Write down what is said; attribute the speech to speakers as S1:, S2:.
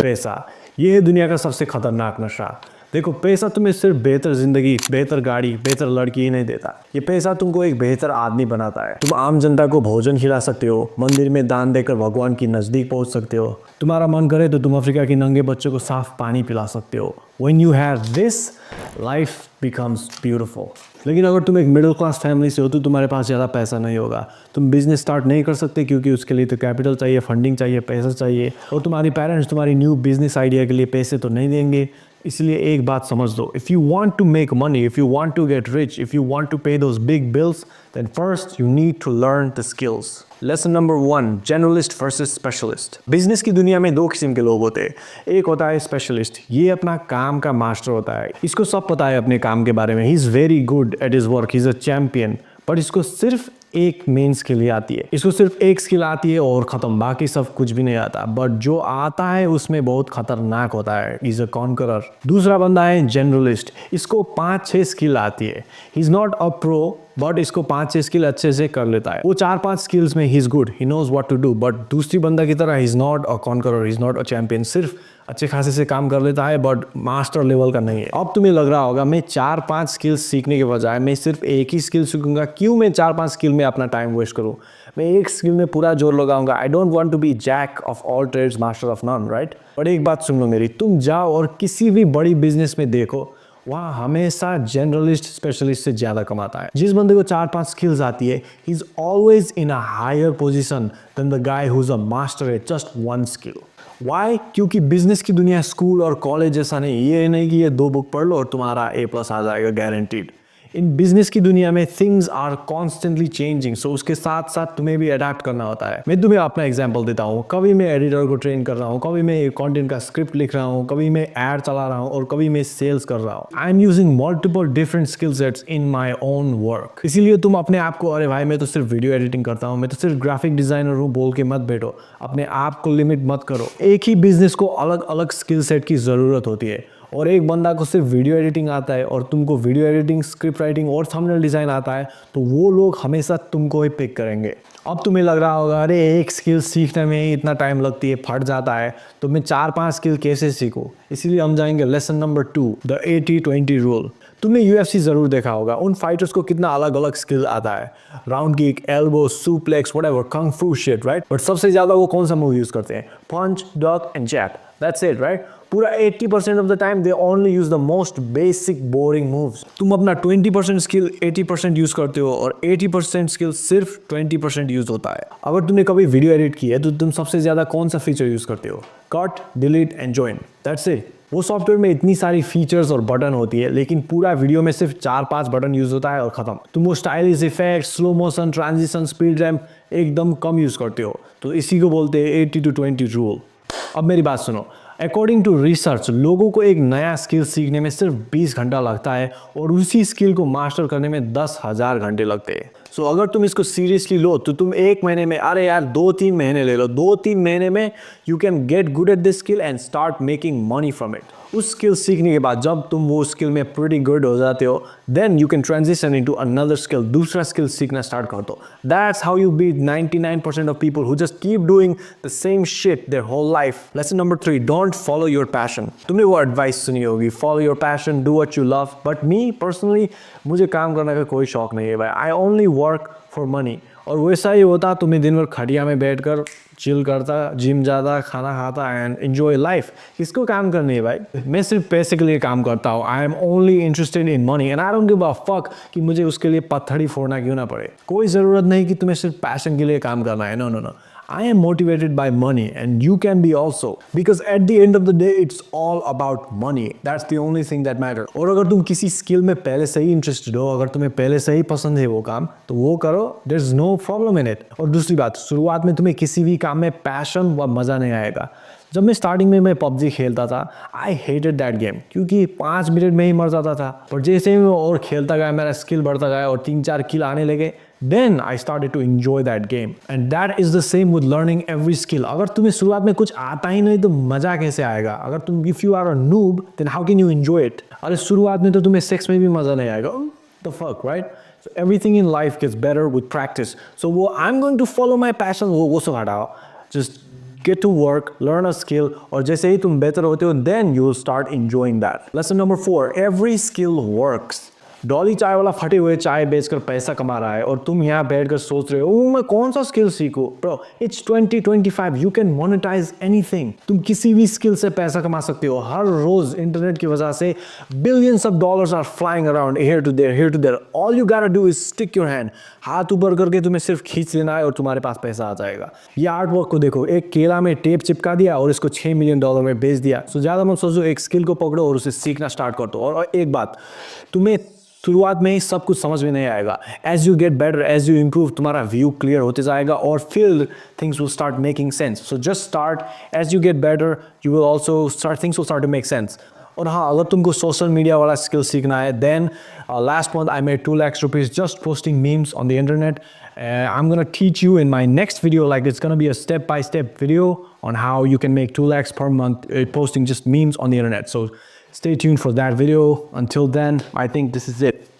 S1: पैसा, ये है दुनिया का सबसे खतरनाक नशा। देखो, पैसा तुम्हें सिर्फ बेहतर जिंदगी, बेहतर गाड़ी, बेहतर लड़की ही नहीं देता। ये पैसा तुमको एक बेहतर आदमी बनाता है। तुम आम जनता को भोजन खिला सकते हो, मंदिर में दान देकर भगवान की नजदीक पहुंच सकते हो। तुम्हारा मन करे तो तुम अफ्रीका के नंगे बच्चों को साफ पानी पिला सकते हो। When you have this, life becomes beautiful. लेकिन अगर तुम एक मिडिल क्लास फैमिली से हो तो तुम्हारे पास ज़्यादा पैसा नहीं होगा। तुम बिजनेस स्टार्ट नहीं कर सकते क्योंकि उसके लिए तो कैपिटल चाहिए, फंडिंग चाहिए, पैसा चाहिए। और तुम्हारी पेरेंट्स तुम्हारी न्यू बिजनेस आइडिया के लिए पैसे तो नहीं देंगे। इसलिए एक बात समझ दो, if you want to make money, if you want to get rich, if you want to pay those big bills, then first you need to learn the skills. Lesson number 1, generalist versus specialist. Business की दुनिया में दो किस्म के लोग होते हैं। एक होता है स्पेशलिस्ट, ये अपना काम का मास्टर होता है, इसको सब पता है अपने काम के बारे में, he is very good at his work, he is a champion. पर इसको सिर्फ एक मेन स्किल ही आती है, इसको सिर्फ एक स्किल आती है और ख़त्म, बाकी सब कुछ भी नहीं आता। बट जो आता है उसमें बहुत खतरनाक होता है, इज़ अ कॉन्करर। दूसरा बंदा है जनरलिस्ट, इसको 5-6 स्किल आती है, he is not a pro but इसको 5-6 स्किल अच्छे से कर लेता है। वो 4-5 स्किल्स में he is good, he knows what to do. But दूसरी बंदा की तरह he is not a conqueror, he is not a champion, सिर्फ अच्छे खासे से काम कर लेता है बट मास्टर लेवल का नहीं है। अब तुम्हें लग रहा होगा मैं 4-5 स्किल्स सीखने के बजाय मैं सिर्फ एक ही स्किल सीखूंगा, क्यों मैं 4-5 स्किल में अपना टाइम वेस्ट करूँ, मैं एक स्किल में पूरा जोर लगाऊंगा। I don't want to be jack of all trades master of none, right. पर एक बात सुन लो मेरी, तुम जाओ और किसी भी बड़ी बिजनेस में देखो, वहाँ हमेशा जनरलिस्ट स्पेशलिस्ट से ज़्यादा कमाता है। जिस बंदे को 4-5 स्किल्स आती है, he is always in a higher position then the guy who is a master at just 1 skill. Why? क्योंकि बिजनेस की दुनिया स्कूल और कॉलेज जैसा नहीं, ये नहीं कि ये 2 बुक पढ़ लो और तुम्हारा A+ आ जाएगा गारंटीड। इन बिजनेस की दुनिया में थिंग्स आर कॉन्स्टेंटली चेंजिंग, सो उसके साथ साथ तुम्हें भी अडेप्ट करना होता है। मैं तुम्हें अपना एग्जांपल देता हूँ, कभी मैं एडिटर को ट्रेन कर रहा हूँ, कभी मैं कंटेंट का स्क्रिप्ट लिख रहा हूँ, कभी मैं ऐड चला रहा हूँ और कभी मैं सेल्स कर रहा हूँ। I am using multiple different skill sets in my own work. इसीलिए तुम अपने आप को, अरे भाई मैं तो सिर्फ वीडियो एडिटिंग करता हूँ, मैं तो सिर्फ ग्राफिक डिजाइनर हूँ बोल के मत बैठो। अपने आप को लिमिट मत करो। एक ही बिजनेस को अलग अलग स्किल सेट की ज़रूरत होती है। और एक बंदा को सिर्फ वीडियो एडिटिंग आता है और तुमको वीडियो एडिटिंग, स्क्रिप्ट राइटिंग और थंबनेल डिज़ाइन आता है, तो वो लोग हमेशा तुमको ही पिक करेंगे। अब तुम्हें लग रहा होगा अरे एक स्किल सीखने में ही इतना टाइम लगती है, फट जाता है, तो मैं 4-5 स्किल कैसे सीखूं? इसीलिए हम जाएंगे लेसन नंबर 2, द 80-20 रूल। तुमने UFC ज़रूर देखा होगा, उन फाइटर्स को कितना अलग अलग स्किल आता है, round kick, elbow, suplex, whatever, Kang फू शिट, राइट। बट सबसे ज़्यादा वो कौन सा मूव यूज़ करते हैं? Punch, duck and jab, that's it, right. पूरा 80% of the time they only use the most basic boring moves. तुम अपना 20% स्किल 80% यूज करते हो और 80% स्किल सिर्फ 20% यूज होता है। अगर तुमने कभी वीडियो एडिट की है तो तुम सबसे ज्यादा कौन सा फीचर यूज करते हो? Cut, delete and join, that's it. वो सॉफ्टवेयर में इतनी सारी फीचर्स और बटन होती है, लेकिन पूरा वीडियो में सिर्फ 4-5 बटन यूज होता है और खत्म। तुम वो stylish effect, slow motion, transition, speed ramp एकदम कम यूज करते हो। तो इसी को बोलते हैं 80-20 रूल। अब मेरी बात सुनो, अकॉर्डिंग टू रिसर्च लोगों को एक नया स्किल सीखने में सिर्फ 20 घंटा लगता है और उसी स्किल को मास्टर करने में 10,000 घंटे लगते हैं। सो अगर तुम इसको सीरियसली लो तो तुम 1 महीने में, अरे यार 2-3 महीने ले लो, 2-3 महीने में you can get good at this skill and start making money from it. उस स्किल सीखने के बाद जब तुम वो स्किल में प्रीटी गुड हो जाते हो, then you can transition into another skill, दूसरा स्किल सीखना स्टार्ट कर दो। That's how you beat 99% of people who just keep doing the same shit their whole life. Lesson number 3, don't follow your passion. तुमने वो advice सुनी होगी, follow your passion, do what you love. But me personally, मुझे काम करने का कोई शौक नहीं है भाई। I only work for money. और वैसा ही होता तो मैं दिन भर खटिया में बैठकर चिल करता, जिम जाता, खाना खाता एंड एंजॉय लाइफ। किसको काम करनी है भाई? मैं सिर्फ पैसे के लिए काम करता हूँ। I am only interested in money and I don't give a fuck कि मुझे उसके लिए पत्थर फोड़ना क्यों ना पड़े। कोई ज़रूरत नहीं कि तुम्हें सिर्फ पैशन के लिए काम करना है। No no no, I am motivated by money and you can be also, because at the end of the day it's all about money. That's the only thing that matters. और अगर तुम किसी skill में पहले से ही interested हो, अगर तुम्हें पहले से ही पसंद है वो काम, तो वो करो, there's no problem in it. और दूसरी बात, शुरुआत में तुम्हें किसी भी काम में पैशन व मज़ा नहीं आएगा। जब मैं स्टार्टिंग में मैं PUBG खेलता था, आई हेटेड दैट गेम क्योंकि 5 मिनट में ही मर जाता था। पर जैसे ही मैं और खेलता गया, मेरा स्किल बढ़ता गया और 3-4 किल आने लगे, then I started to enjoy that game. And that is the same with learning every skill. अगर तुम्हें शुरुआत में कुछ आता ही नहीं तो मज़ा कैसे आएगा? अगर तुम, if you are a noob, then how can you enjoy it? अरे शुरुआत में तो तुम्हें सेक्स में भी मज़ा नहीं आएगा। The fuck, right? So everything in life gets better with practice. So वो I'm going to follow my passion, वो सब हटाओ। Just get to work, learn a skill, और जैसे ही तुम बेहतर होते हो then you will start enjoying that. Lesson number 4, every skill works. Dolly चाय वाला फटे हुए चाय बेचकर पैसा कमा रहा है और तुम यहाँ बैठकर सोच रहे हो मैं कौन सा स्किल सीखूं? Bro, it's 2025, you can monetize anything. तुम किसी भी स्किल से पैसा कमा सकते हो. हर रोज इंटरनेट की वजह से billions of dollars are flying around here to there, here to there. All you gotta do is stick your hand. हाथ ऊपर करके तुम्हें सिर्फ खींच लेना है और तुम्हारे पास पैसा आ जाएगा. ये आर्ट वर्क को देखो, एक केला में टेप चिपका दिया और इसको $6 मिलियन में बेच दिया. सो ज़्यादा मत सोचो, एक स्किल को पकड़ो और उसे सीखना स्टार्ट कर दो. और एक बात, तुम्हें शुरुआत में ही सब कुछ समझ में नहीं आएगा. As you get better, as you improve, तुम्हारा व्यू क्लियर होते जाएगा और फिर things will start making sense. So just start. As you get better you will also start, things will start to make sense. और हाँ, अगर तुमको social media वाला स्किल सीखना है then last month I made 2 lakhs rupees just posting memes on the internet. I'm gonna teach you in my next video, like it's gonna be a step-by-step video on how you can make 2 lakhs per month posting just memes on the internet. So stay tuned for that video. Until then, I think this is it.